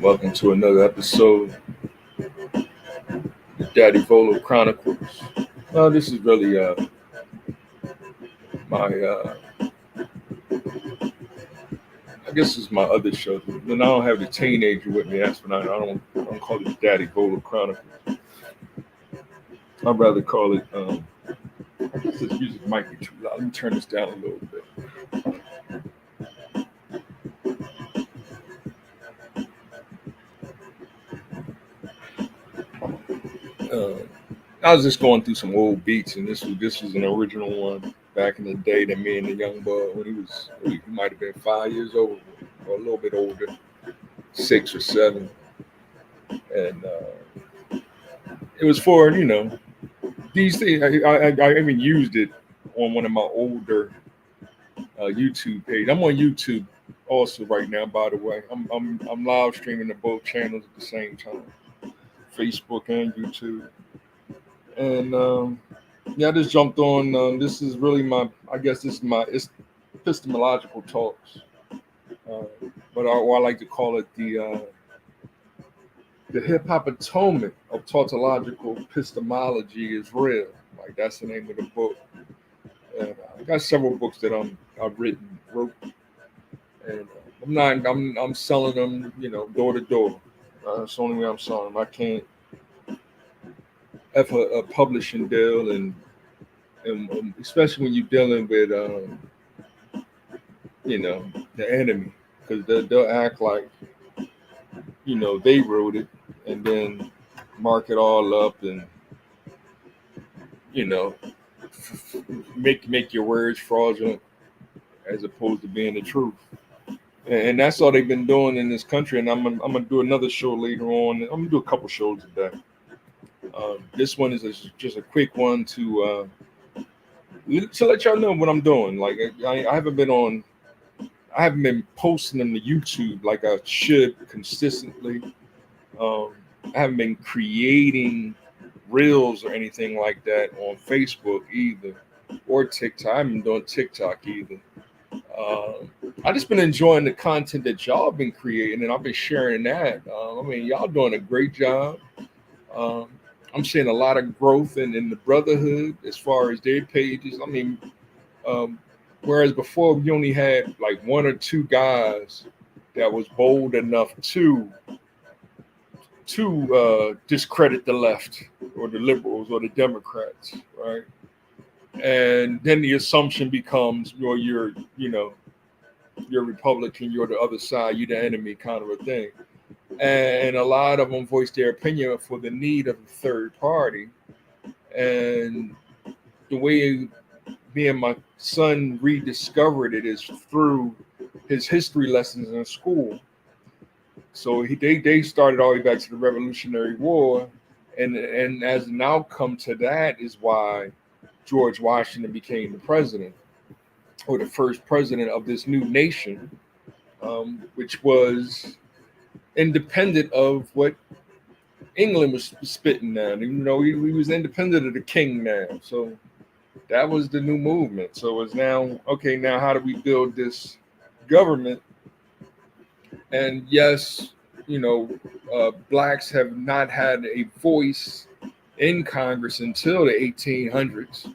Welcome to another episode of Daddy Volo Chronicles. This is really my, I guess it's my other show. Then I don't have the teenager with me. That's when I don't call it Daddy Volo Chronicles. I'd rather call it, I guess this music might be too loud. Let me turn this down a little bit. Uh, I was just going through some old beats, and this was an original one back in the day that me and the young boy when he might have been 5 years old or a little bit older, 6 or 7, and it was for these things. I even used it on one of my older YouTube page. I'm on YouTube also right now, by the way. I'm live streaming to both channels at the same time, Facebook and YouTube. And yeah, I just jumped on. This is really I guess this is my epistemological talks, uh, but I like to call it the hip hop atonement of tautological epistemology is real. Like that's the name of the book. And I got several books that I've wrote, and I'm selling them, door to door. That's the only way I'm selling them. I can't have a publishing deal, and especially when you're dealing with you know, the enemy, because they'll act like they wrote it, and then mark it all up, and you know make your words fraudulent as opposed to being the truth. And that's all they've been doing in this country. And I'm gonna do another show later on. I'm gonna do a couple shows today. This one is just a quick one to let y'all know what I'm doing. Like I haven't been on. I haven't been posting them to YouTube like I should consistently. Um, I haven't been creating reels or anything like that on Facebook either, or TikTok. I haven't been doing TikTok either. I just been enjoying the content that y'all been creating, and I've been sharing that. I mean, y'all doing a great job. Um, I'm seeing a lot of growth in the brotherhood as far as their pages. I mean, um, whereas before we only had like one or two guys that was bold enough to discredit the left or the liberals or the Democrats, right? And then the assumption becomes, well, you're Republican, you're the other side, you're the enemy, kind of a thing. And a lot of them voiced their opinion for the need of a third party. And the way me and my son rediscovered it is through his history lessons in school. So they started all the way back to the Revolutionary War, and as an outcome to that is why George Washington became the president, or the first president of this new nation, which was independent of what England was spitting down. Even though he was independent of the king now. So that was the new movement. So it's now, okay, now how do we build this government? And yes, blacks have not had a voice in Congress until the 1800s.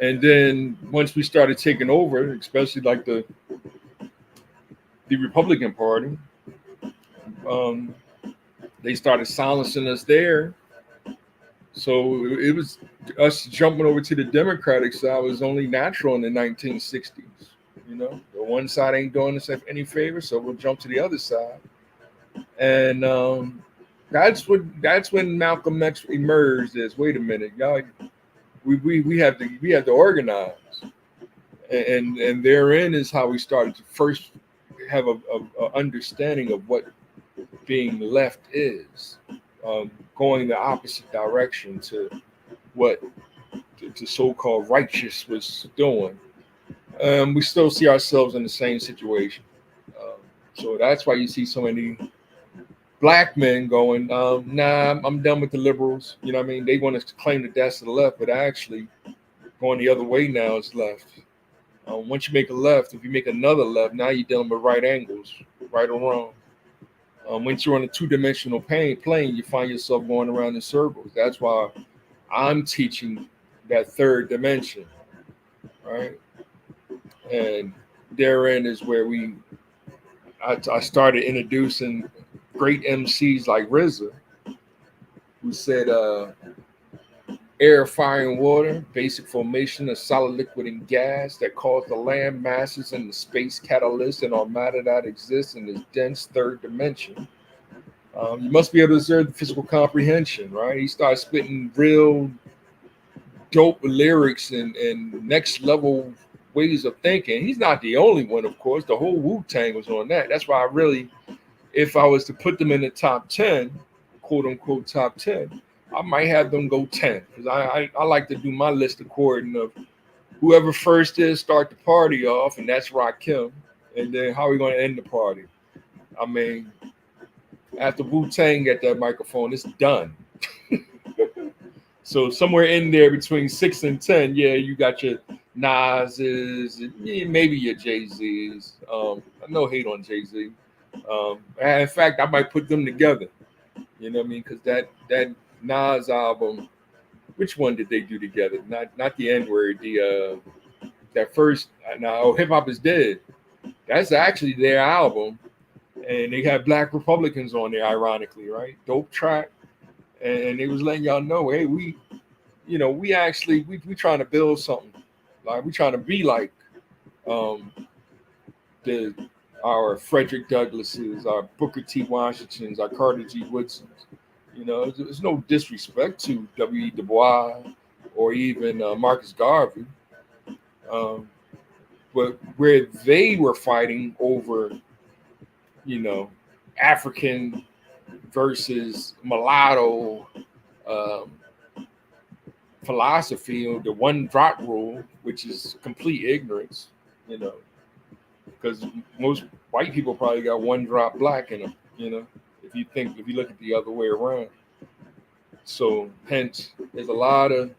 And then once we started taking over, especially like the Republican Party, um, they started silencing us there. So it was us jumping over to the Democratic side was only natural in the 1960s. The one side ain't doing us any favor, so we'll jump to the other side. And that's when Malcolm X emerged as, wait a minute, y'all, we have to organize, and therein is how we started to first have a understanding of what being left is, going the opposite direction to what the so-called righteous was doing. We still see ourselves in the same situation. So that's why you see so many black men going, nah, I'm done with the liberals. You know what I mean? They want to claim that that's the left, but actually going the other way now is left. Once you make a left, if you make another left, now you're dealing with right angles, right or wrong. Once you're on a two-dimensional plane, you find yourself going around in circles. That's why I'm teaching that third dimension, right? And therein is where I started introducing great MCs like RZA, who said, air, fire, and water, basic formation of solid, liquid, and gas that cause the land masses and the space catalyst and all matter that exists in this dense third dimension. You must be able to observe the physical comprehension, right? He started spitting real dope lyrics and next level ways of thinking. He's not the only one, of course. The whole Wu Tang was on that. That's why I really, if I was to put them in the top 10, quote unquote top 10, I might have them go 10 because I like to do my list according of whoever first is, start the party off, and that's Rakim. And then how are we going to end the party? I mean, after Wu Tang get that microphone, it's done. So somewhere in there between 6 and 10, yeah, you got your Nas's, maybe your Jay-Z's. No hate on Jay-Z. In fact, I might put them together. You know what I mean? Because that Nas album, which one did they do together? Not the N-word, the that first. Now Hip Hop Is Dead. That's actually their album, and they had Black Republicans on there, ironically, right? Dope track, and they was letting y'all know, hey, we actually we trying to build something, like we trying to be like the our Frederick Douglasses, our Booker T. Washingtons, our Carter G. Woodsons. There's no disrespect to W.E. Du Bois or even Marcus Garvey, but where they were fighting over, African versus mulatto philosophy, or the one drop rule, which is complete ignorance, because most white people probably got one drop black in them, if you look at the other way around. So hence there's a lot of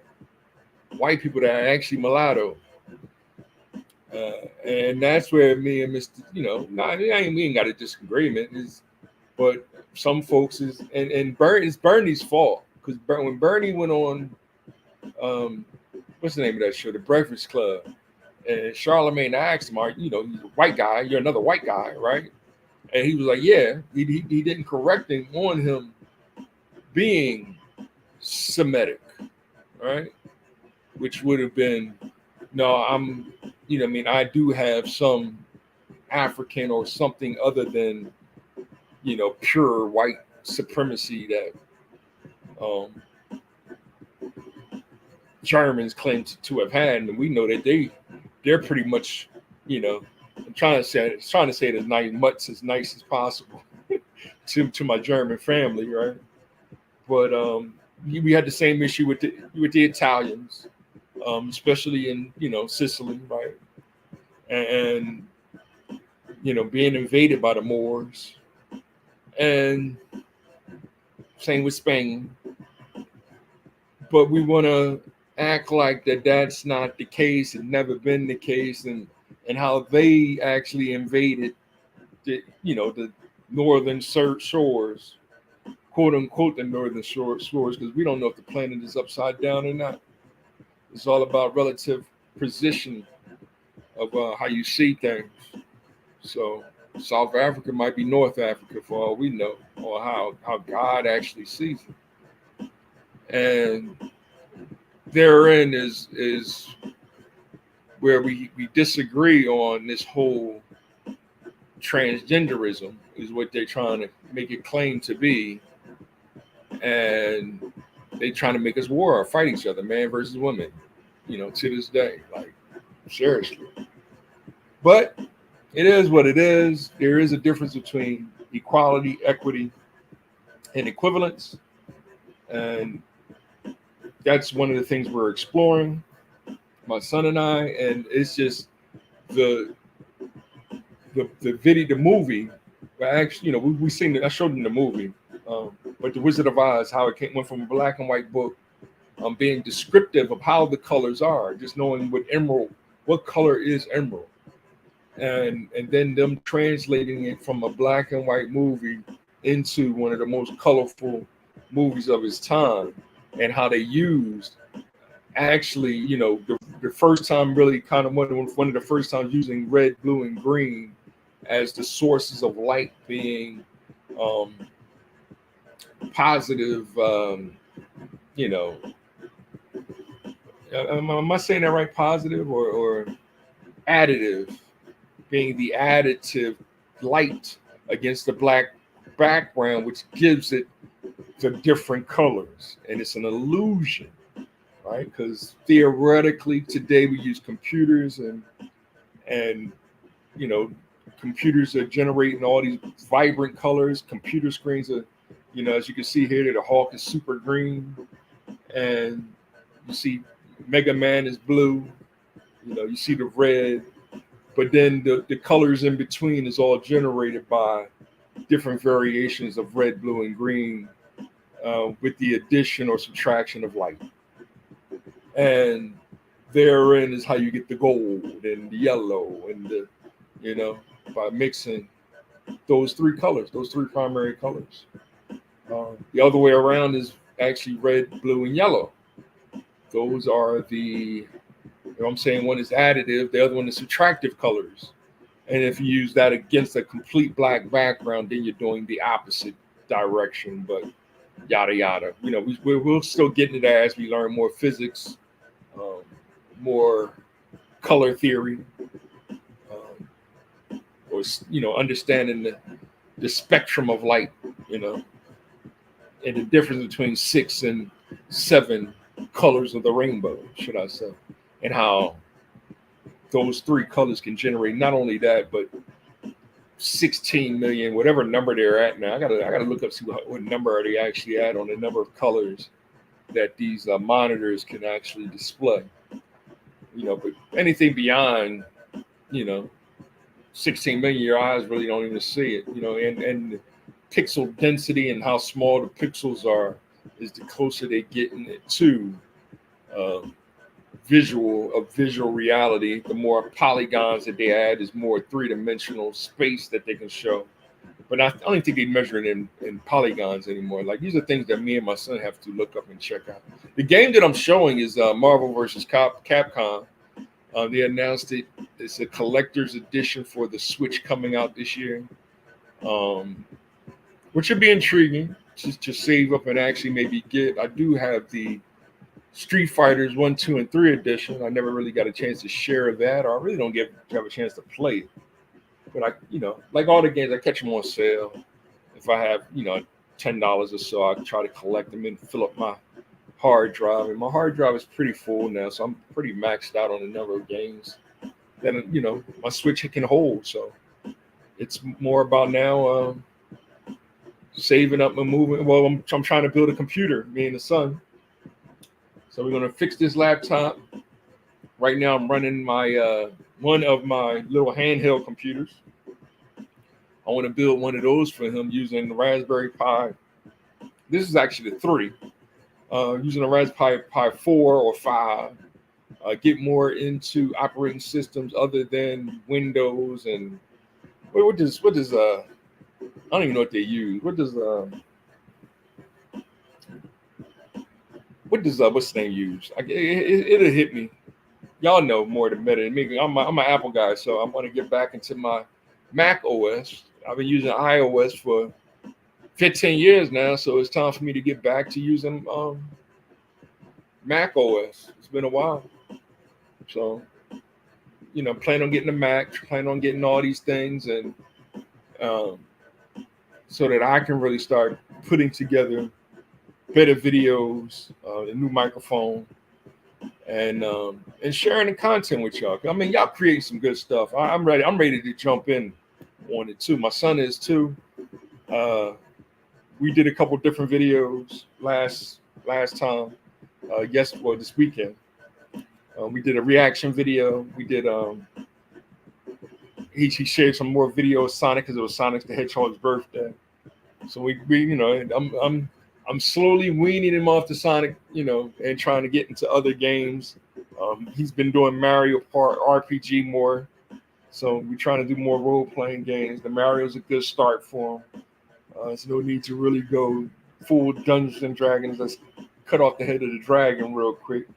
white people that are actually mulatto. And that's where me and Mr. We ain't got a disagreement, but some folks and it's Bernie's fault, because when Bernie went on, what's the name of that show, The Breakfast Club, and Charlemagne asked him, he's a white guy, you're another white guy, right? And he was like, yeah, he didn't correct him on him being Semitic, right? Which would have been, no, I do have some African or something other than, pure white supremacy that Germans claim to have had, and we know that they're pretty much, I'm trying to say it as nice as possible to my German family, right? But we had the same issue with the Italians, especially in Sicily, right? And being invaded by the Moors, and same with Spain. But we want to act like that's not the case, and never been the case, and how they actually invaded the northern shores, quote unquote, the northern shores, because we don't know if the planet is upside down or not. It's all about relative position of how you see things. So South Africa might be North Africa for all we know, or how God actually sees it. And therein is where we disagree on this whole transgenderism, is what they're trying to make it claim to be. And they trying to make us war or fight each other, man versus woman, to this day. Like, seriously. But it is what it is. There is a difference between equality, equity, and equivalence. And that's one of the things we're exploring, my son and I. And it's just the video, the movie. Actually, we seen it. I showed them the movie. But The Wizard of Oz, how it went from a black and white book, being descriptive of how the colors are, just knowing what color is emerald, and then them translating it from a black and white movie into one of the most colorful movies of his time, and how they used actually, the first time really kind of one of the first times using red, blue, and green as the sources of light being um, positive, you know, am I saying that right? Positive or additive, being the additive light against the black background, which gives it the different colors. And it's an illusion, right? Because theoretically today we use computers and you know, computers are generating all these vibrant colors. Computer screens are, as you can see here, the Hawk is super green, and you see Mega Man is blue. You see the red, but then the colors in between is all generated by different variations of red, blue, and green with the addition or subtraction of light. And therein is how you get the gold and the yellow and the, by mixing those three colors, those three primary colors. The other way around is actually red, blue, and yellow. Those are the, I'm saying one is additive, the other one is subtractive colors. And if you use that against a complete black background, then you're doing the opposite direction, but yada, yada. We'll still get into that as we learn more physics, more color theory, or, understanding the spectrum of light, and the difference between 6 and 7 colors of the rainbow, should I say, and how those three colors can generate not only that, but 16 million, whatever number they're at now. I gotta look up, see what number are they actually at on the number of colors that these monitors can actually display. But anything beyond, 16 million, your eyes really don't even see it. And the pixel density and how small the pixels are is the closer they get to visual reality. The more polygons that they add is more three-dimensional space that they can show. But I don't think they measure it in polygons anymore. Like, these are things that me and my son have to look up and check out. The game that I'm showing is Marvel versus Capcom. They announced it. It's a collector's edition for the Switch coming out this year, which should be intriguing to save up and actually maybe get. I do have the Street Fighters 1, 2, and 3 edition. I never really got a chance to share that, or I really don't have a chance to play it. But I, like all the games, I catch them on sale. If I have, $10 or so, I try to collect them and fill up my hard drive. And my hard drive is pretty full now, so I'm pretty maxed out on the number of games that, my Switch can hold. So it's more about now saving up and moving. Well, I'm trying to build a computer, me and the son. So we're going to fix this laptop. Right now I'm running my one of my little handheld computers. I want to build one of those for him using the Raspberry Pi. This is actually the 3. Using a Raspberry Pi 4 or 5. Get more into operating systems other than Windows and what does I don't even know what they use. What's the name use? It'll hit me. Y'all know more than me. I'm an Apple guy, so I'm going to get back into my Mac OS. I've been using iOS for 15 years now, so it's time for me to get back to using Mac OS. It's been a while. So, plan on getting a Mac, plan on getting all these things, and so that I can really start putting together better videos, a new microphone, and sharing the content with y'all. I mean, y'all create some good stuff. I'm ready. I'm ready to jump in on it too. My son is too. We did a couple different videos last time. This weekend. We did a reaction video. We did. He shared some more video of Sonic because it was Sonic the Hedgehog's birthday. So we I'm slowly weaning him off the Sonic, and trying to get into other games. He's been doing Mario Kart RPG more. So we're trying to do more role-playing games. The Mario's a good start for him. So no need to really go full Dungeons and Dragons. Let's cut off the head of the dragon real quick.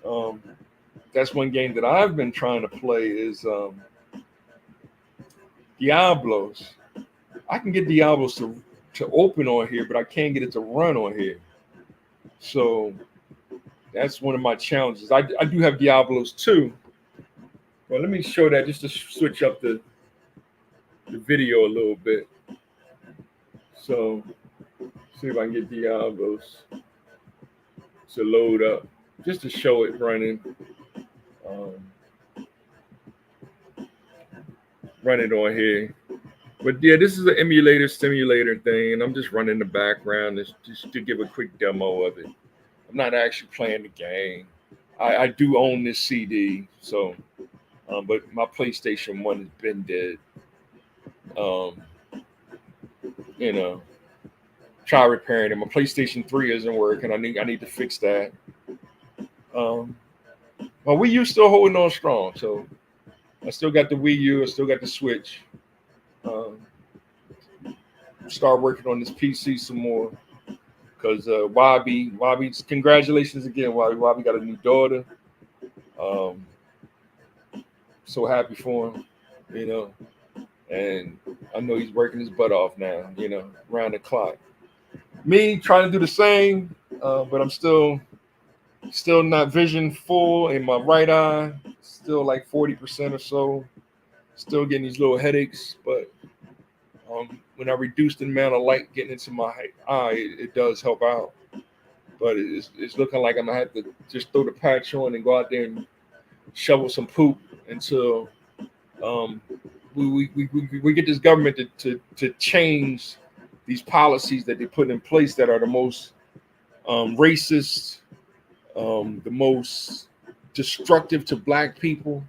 Um, that's one game that I've been trying to play is Diablos. I can get Diablos to open on here, but I can't get it to run on here. So that's one of my challenges. I do have Diablos too. Well, let me show that just to switch up the video a little bit. So see if I can get Diablos to load up just to show it running. Run it on here. But yeah, this is an emulator simulator thing, and I'm just running the background just to give a quick demo of it. I'm not actually playing the game. I do own this CD, so but my PlayStation 1 has been dead. You know, try repairing it. My PlayStation 3 isn't working. I need to fix that. My Wii U still holding on strong, so I still got the Wii U. I still got the Switch. Start working on this PC some more because Wabi, congratulations again, Wabi. Wabi got a new daughter. So happy for him, you know, and I know he's working his butt off now, you know, around the clock. Me trying to do the same, but I'm still not vision full in my right eye, still like 40% or so, still getting these little headaches, but when I reduce the amount of light getting into my eye, it does help out. But it's looking like I'm gonna have to just throw the patch on and go out there and shovel some poop until we get this government to change these policies that they put in place that are the most racist, the most destructive to black people,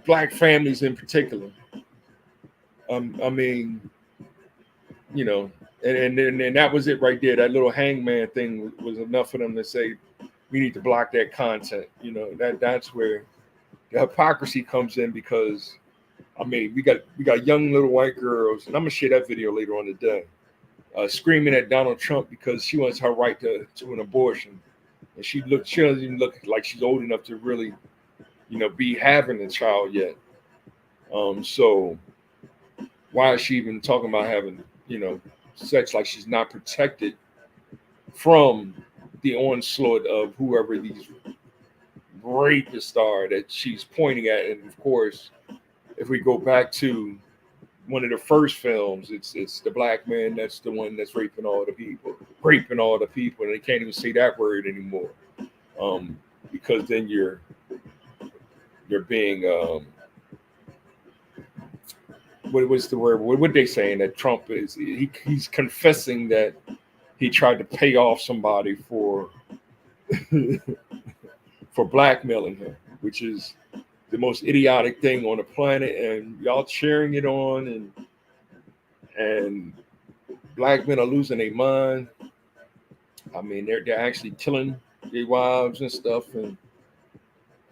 black families in particular. I mean, you know, and that was it right there. That little hangman thing was enough for them to say we need to block that content. You know, that's where the hypocrisy comes in because I mean we got young little white girls, and I'm gonna share that video later on today, screaming at Donald Trump because she wants her right to an abortion, and she doesn't even look like she's old enough to really, you know, be having a child yet. So why is she even talking about having, you know, sex like she's not protected from the onslaught of whoever these rapists are that she's pointing at? And of course, if we go back to one of the first films, it's the black man that's the one that's raping all the people, and they can't even say that word anymore, because then you're being what was the word? What they saying that Trump is? He's confessing that he tried to pay off somebody for for blackmailing him, which is the most idiotic thing on the planet. And y'all cheering it on, and black men are losing their mind. I mean, they're actually killing their wives and stuff,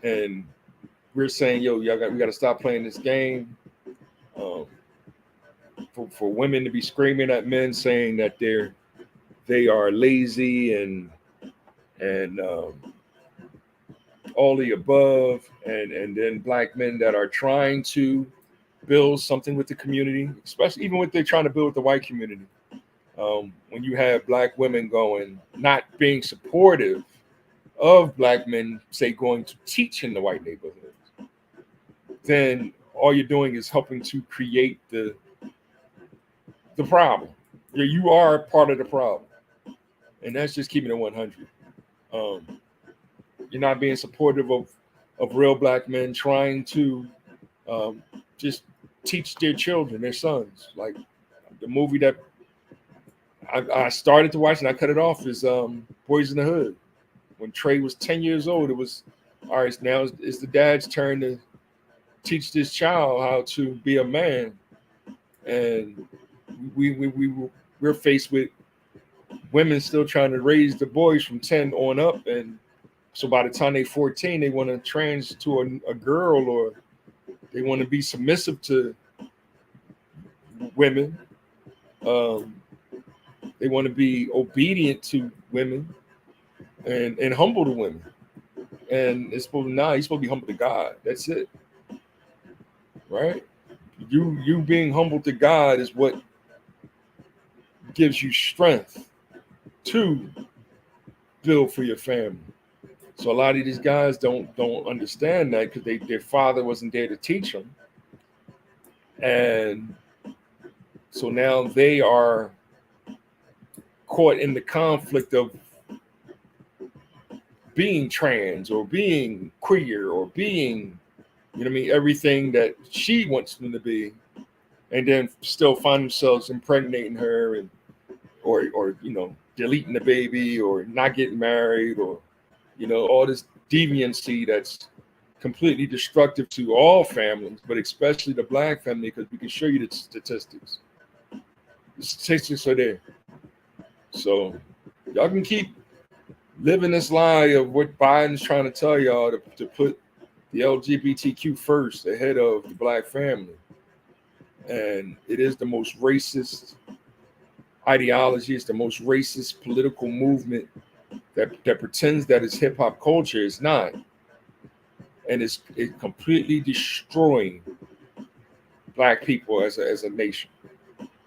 and we're saying, yo, we got to stop playing this game. For women to be screaming at men saying that they are lazy and all the above, and then black men that are trying to build something with the community, especially even what they're trying to build with the white community. When you have black women not being supportive of black men, say going to teach in the white neighborhoods, then all you're doing is helping to create the problem. You are part of the problem, and that's just keeping it 100. You're not being supportive of real black men trying to just teach their children, their sons. Like the movie that I started to watch and I cut it off is Boys in the Hood. When Trey was 10 years old, it was all right. Now it's the dad's turn to teach this child how to be a man, and we're faced with women still trying to raise the boys from 10 on up, and so by the time they're 14, they want to trans to a girl, or they want to be submissive to women. Um, they want to be obedient to women and humble to women. And it's supposed to, he's supposed to be humble to God. That's it, right? You being humble to God is what gives you strength to build for your family. So a lot of these guys don't understand that because their father wasn't there to teach them, and so now they are caught in the conflict of being trans or being queer or being, you know what I mean, everything that she wants them to be, and then still find themselves impregnating her and or deleting the baby or not getting married or all this deviancy that's completely destructive to all families, but especially the black family, because we can show you the statistics. The statistics are there. So y'all can keep living this lie of what Biden's trying to tell y'all to put the LGBTQ first ahead of the black family. And it is the most racist ideology. It's the most racist political movement that pretends that it's hip hop culture. It's not. And it's completely destroying black people as a nation.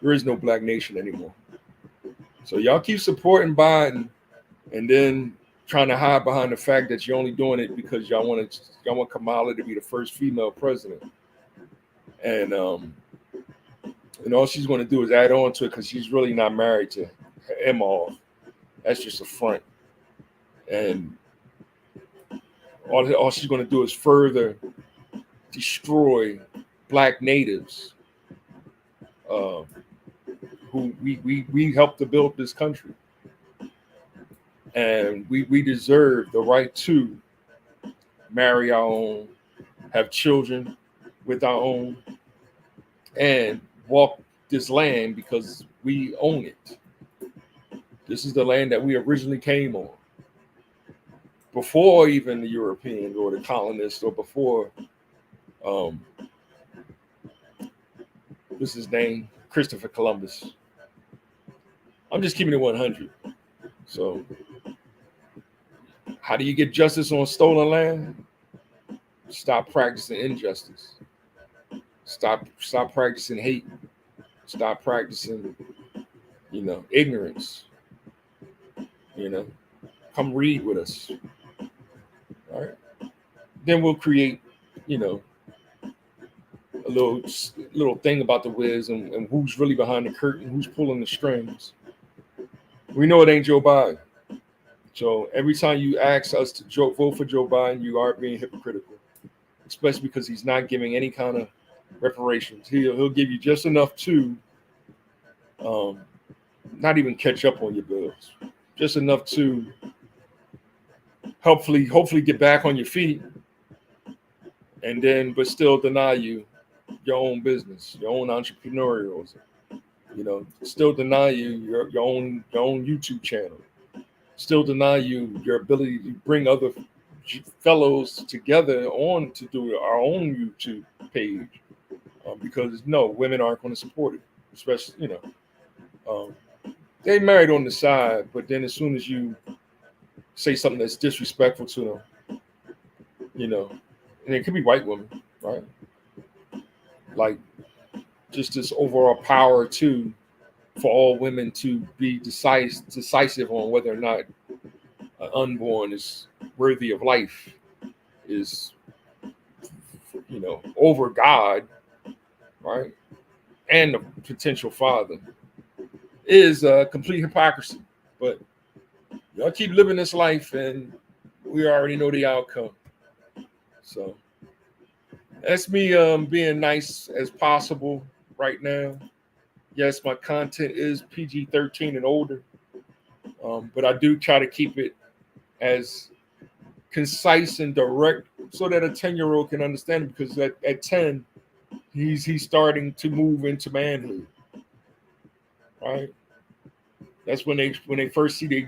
There is no black nation anymore. So y'all keep supporting Biden and then trying to hide behind the fact that you're only doing it because y'all want Kamala to be the first female president. And all she's going to do is add on to it because she's really not married to Emma. That's just a front. And all she's going to do is further destroy black natives who we helped to build this country. And we deserve the right to marry our own, have children with our own, and walk this land because we own it. This is the land that we originally came on. Before even the Europeans or the colonists or before what's his name? Christopher Columbus. I'm just keeping it 100. So how do you get justice on stolen land? Stop practicing injustice. Stop practicing hate. Stop practicing, ignorance. Come read with us. All right. Then we'll create, a little thing about the Wiz and who's really behind the curtain, who's pulling the strings. We know it ain't Joe Biden. So every time you ask us to vote for Joe Biden, you are being hypocritical, especially because he's not giving any kind of reparations. He'll give you just enough to not even catch up on your bills, just enough to hopefully get back on your feet, and then but still deny you your own business, your own entrepreneurialism. Still deny you your own YouTube channel. Still deny you your ability to bring other fellows together on to do our own YouTube page, because no, women aren't going to support it, especially they married on the side, but then as soon as you say something that's disrespectful to them, and it could be white women, right? Like just this overall power for all women to be decisive on whether or not an unborn is worthy of life is, over God, right? And the potential father is complete hypocrisy. But y'all keep living this life and we already know the outcome. So that's me being nice as possible right now. Yes, my content is PG-13 and older, but I do try to keep it as concise and direct so that a 10-year-old can understand it, because at 10, he's starting to move into manhood, right? That's when they first see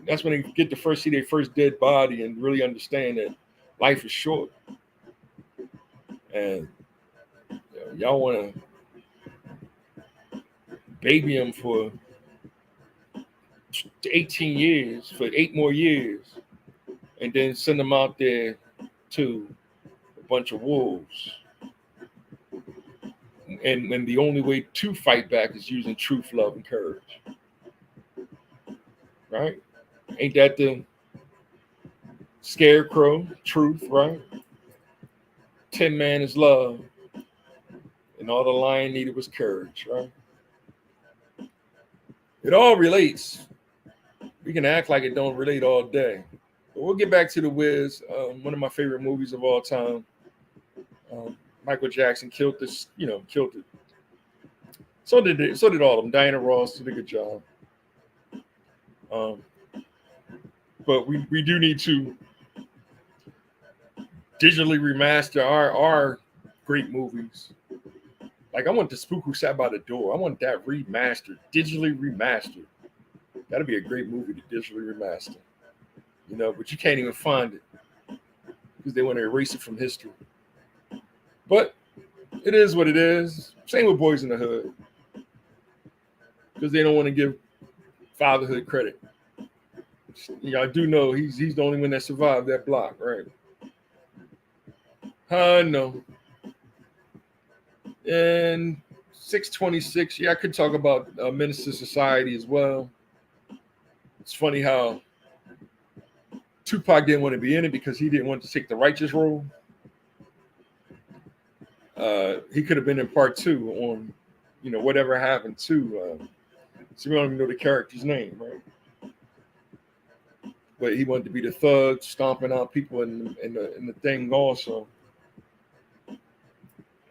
that's when they get to first see their first dead body and really understand that life is short. And y'all want to baby them for 18 years, for 8 more years, and then send them out there to a bunch of wolves. And when the only way to fight back is using truth, love, and courage. Right? Ain't that the scarecrow truth, right? 10 man is love, and all the lion needed was courage, right? It all relates. We can act like it don't relate all day. But we'll get back to The Wiz, one of my favorite movies of all time. Michael Jackson killed this, killed it. So did all of them. Diana Ross did a good job. But we do need to digitally remaster our great movies. Like I want The Spook Who Sat by the Door. I want that remastered, digitally remastered. That'd be a great movie to digitally remaster. But you can't even find it because they want to erase it from history. But it is what it is. Same with Boys in the Hood. Because they don't want to give fatherhood credit. I do know he's the only one that survived that block, right? No. And 626, I could talk about Menace to Society as well. It's funny how Tupac didn't want to be in it because he didn't want to take the righteous role. He could have been in part 2 on, whatever happened to. So we don't even know the character's name, right? But he wanted to be the thug, stomping out people in the thing also.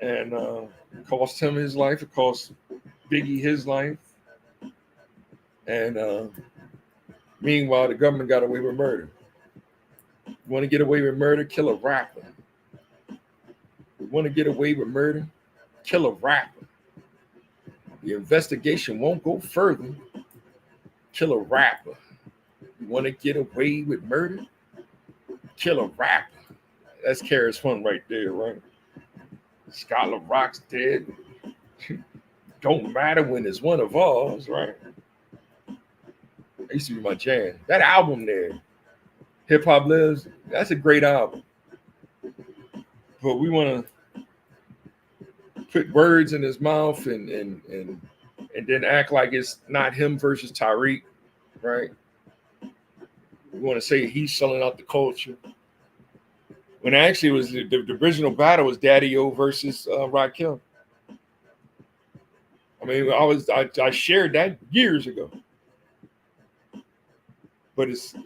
And it cost him his life. It cost Biggie his life. And meanwhile, the government got away with murder. You want to get away with murder? Kill a rapper. You want to get away with murder? Kill a rapper. The investigation won't go further. Kill a rapper. You want to get away with murder? Kill a rapper. That's Karis One right there, right? Skylar Rock's dead. Don't matter when it's one of ours, right? That used to be my jam. That album there, Hip Hop Lives, that's a great album. But we want to put words in his mouth and then act like it's not him versus Tariq, right? We want to say he's selling out the culture. When actually it was the original battle was Daddy-O versus Rakim. I mean, I shared that years ago. But it's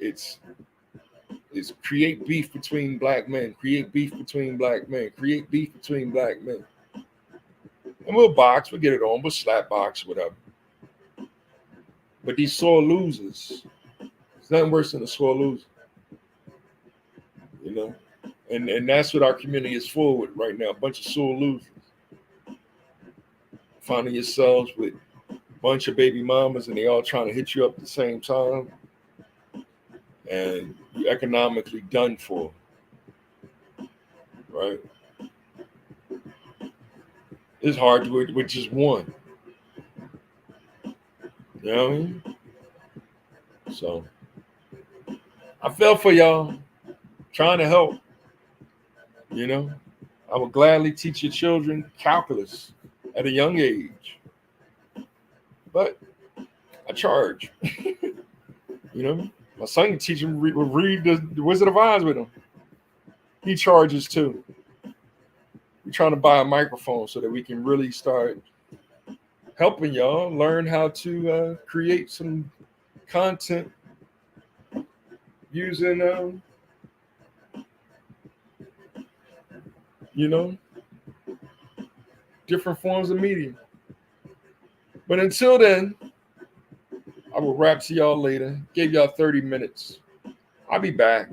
create beef between black men, create beef between black men, create beef between black men. And we'll box, we'll get it on, we'll slap box, whatever. But these sore losers, it's nothing worse than a sore loser. And that's what our community is full with right now, a bunch of sore losers. Finding yourselves with a bunch of baby mamas and they all trying to hit you up at the same time. And you're economically done for, right? It's hard to do it with just one. You know what I mean? So, I felt for y'all, trying to help. I would gladly teach your children calculus at a young age. But I charge. My son can teach him read the Wizard of Oz with him. He charges too. We're trying to buy a microphone so that we can really start helping y'all learn how to create some content using, different forms of media. But until then, I will rap to y'all later. Gave y'all 30 minutes. I'll be back.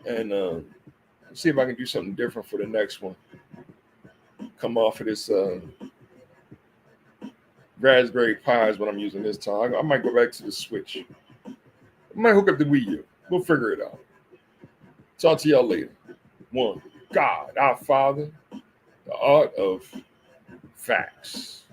And see if I can do something different for the next one. Come off of this Raspberry Pi is what I'm using this time. I might go back to the Switch. I might hook up the Wii U. We'll figure it out. Talk to y'all later. One, God, our Father, the art of facts.